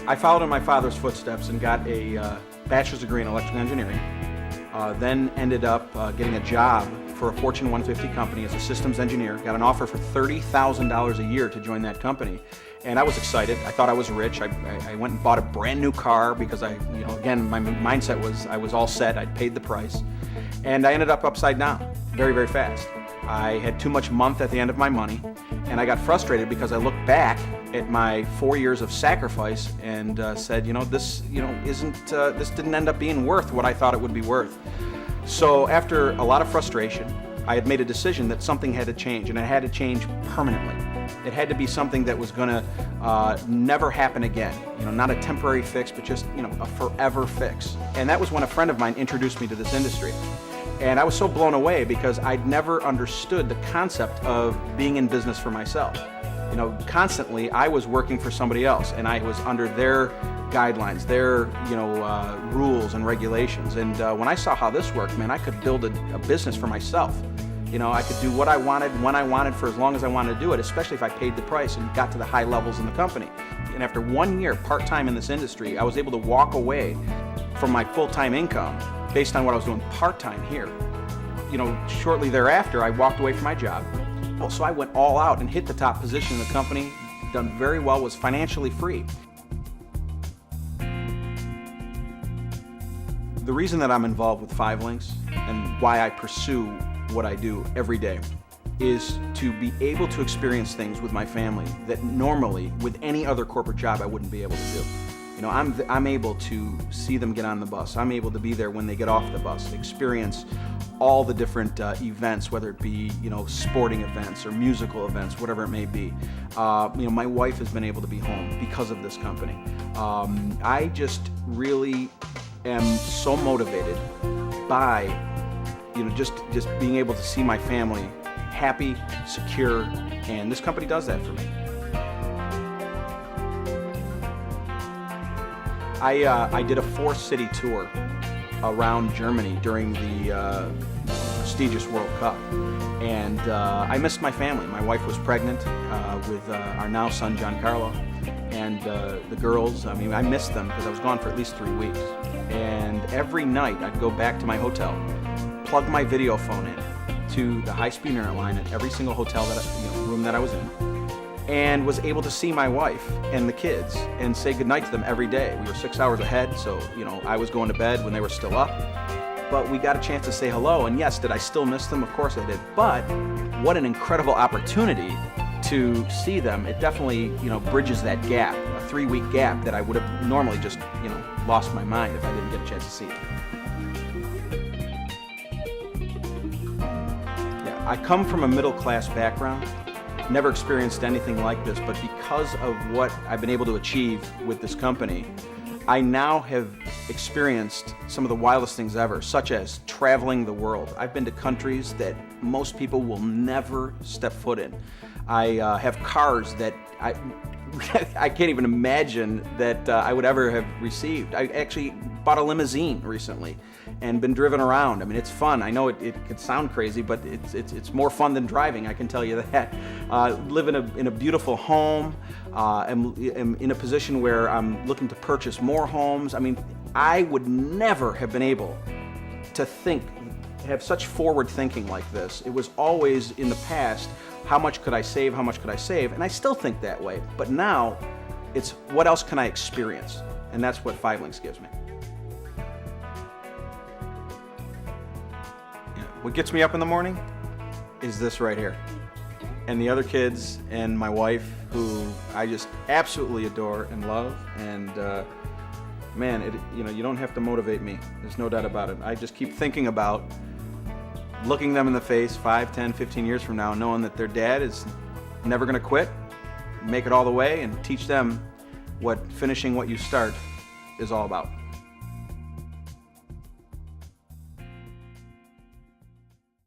I followed in my father's footsteps and got a bachelor's degree in electrical engineering. Then ended up getting a job for a Fortune 150 company as a systems engineer. Got an offer for $30,000 a year to join that company. And I was excited. I thought I was rich. I went and bought a brand new car because again, my mindset was I was all set. I'd paid the price. And I ended up upside down very, very fast. I had too much month at the end of my money, and I got frustrated because I looked back at my 4 years of sacrifice and said, this didn't end up being worth what I thought it would be worth. So after a lot of frustration, I had made a decision that something had to change, and it had to change permanently. It had to be something that was going to never happen again. Not a temporary fix, but just a forever fix. And that was when a friend of mine introduced me to this industry. And I was so blown away because I'd never understood the concept of being in business for myself. Constantly I was working for somebody else, and I was under their guidelines, their rules and regulations. And when I saw how this worked, man, I could build a business for myself. I could do what I wanted, when I wanted, for as long as I wanted to do it, especially if I paid the price and got to the high levels in the company. And after 1 year part-time in this industry, I was able to walk away from my full-time income based on what I was doing part-time here. Shortly thereafter, I walked away from my job. Well, so I went all out and hit the top position in the company, done very well, was financially free. The reason that I'm involved with 5 Links and why I pursue what I do every day is to be able to experience things with my family that normally with any other corporate job I wouldn't be able to do. I'm able to see them get on the bus. I'm able to be there when they get off the bus, experience all the different events, whether it be sporting events or musical events, whatever it may be. My wife has been able to be home because of this company. I just really am so motivated by just being able to see my family happy, secure, and this company does that for me. I did a 4-city tour around Germany during the prestigious World Cup, and I missed my family. My wife was pregnant with our now son Giancarlo, and the girls. I missed them because I was gone for at least 3 weeks. And every night I'd go back to my hotel, plug my video phone in to the high-speed internet line at every single hotel room that I was in, and was able to see my wife and the kids and say goodnight to them every day. We were 6 hours ahead, so I was going to bed when they were still up, but we got a chance to say hello. And yes, did I still miss them? Of course I did, but what an incredible opportunity to see them. It definitely bridges that gap, a 3-week gap that I would have normally just lost my mind if I didn't get a chance to see them. Yeah, I come from a middle-class background. Never experienced anything like this, but because of what I've been able to achieve with this company, I now have experienced some of the wildest things ever, such as traveling the world. I've been to countries that most people will never step foot in. I have cars that I can't even imagine that I would ever have received. I actually bought a limousine recently and been driven around. It's fun. I know it could sound crazy, but it's more fun than driving, I can tell you that. Live in a beautiful home. Am in a position where I'm looking to purchase more homes. I would never have been able to have such forward thinking like this. It was always in the past, how much could I save, how much could I save? And I still think that way, but now it's what else can I experience? And that's what 5 Links gives me. What gets me up in the morning is this right here. And the other kids and my wife, who I just absolutely adore and love. And man, you don't have to motivate me. There's no doubt about it. I just keep thinking about looking them in the face 5, 10, 15 years from now, knowing that their dad is never going to quit, make it all the way, and teach them what finishing what you start is all about.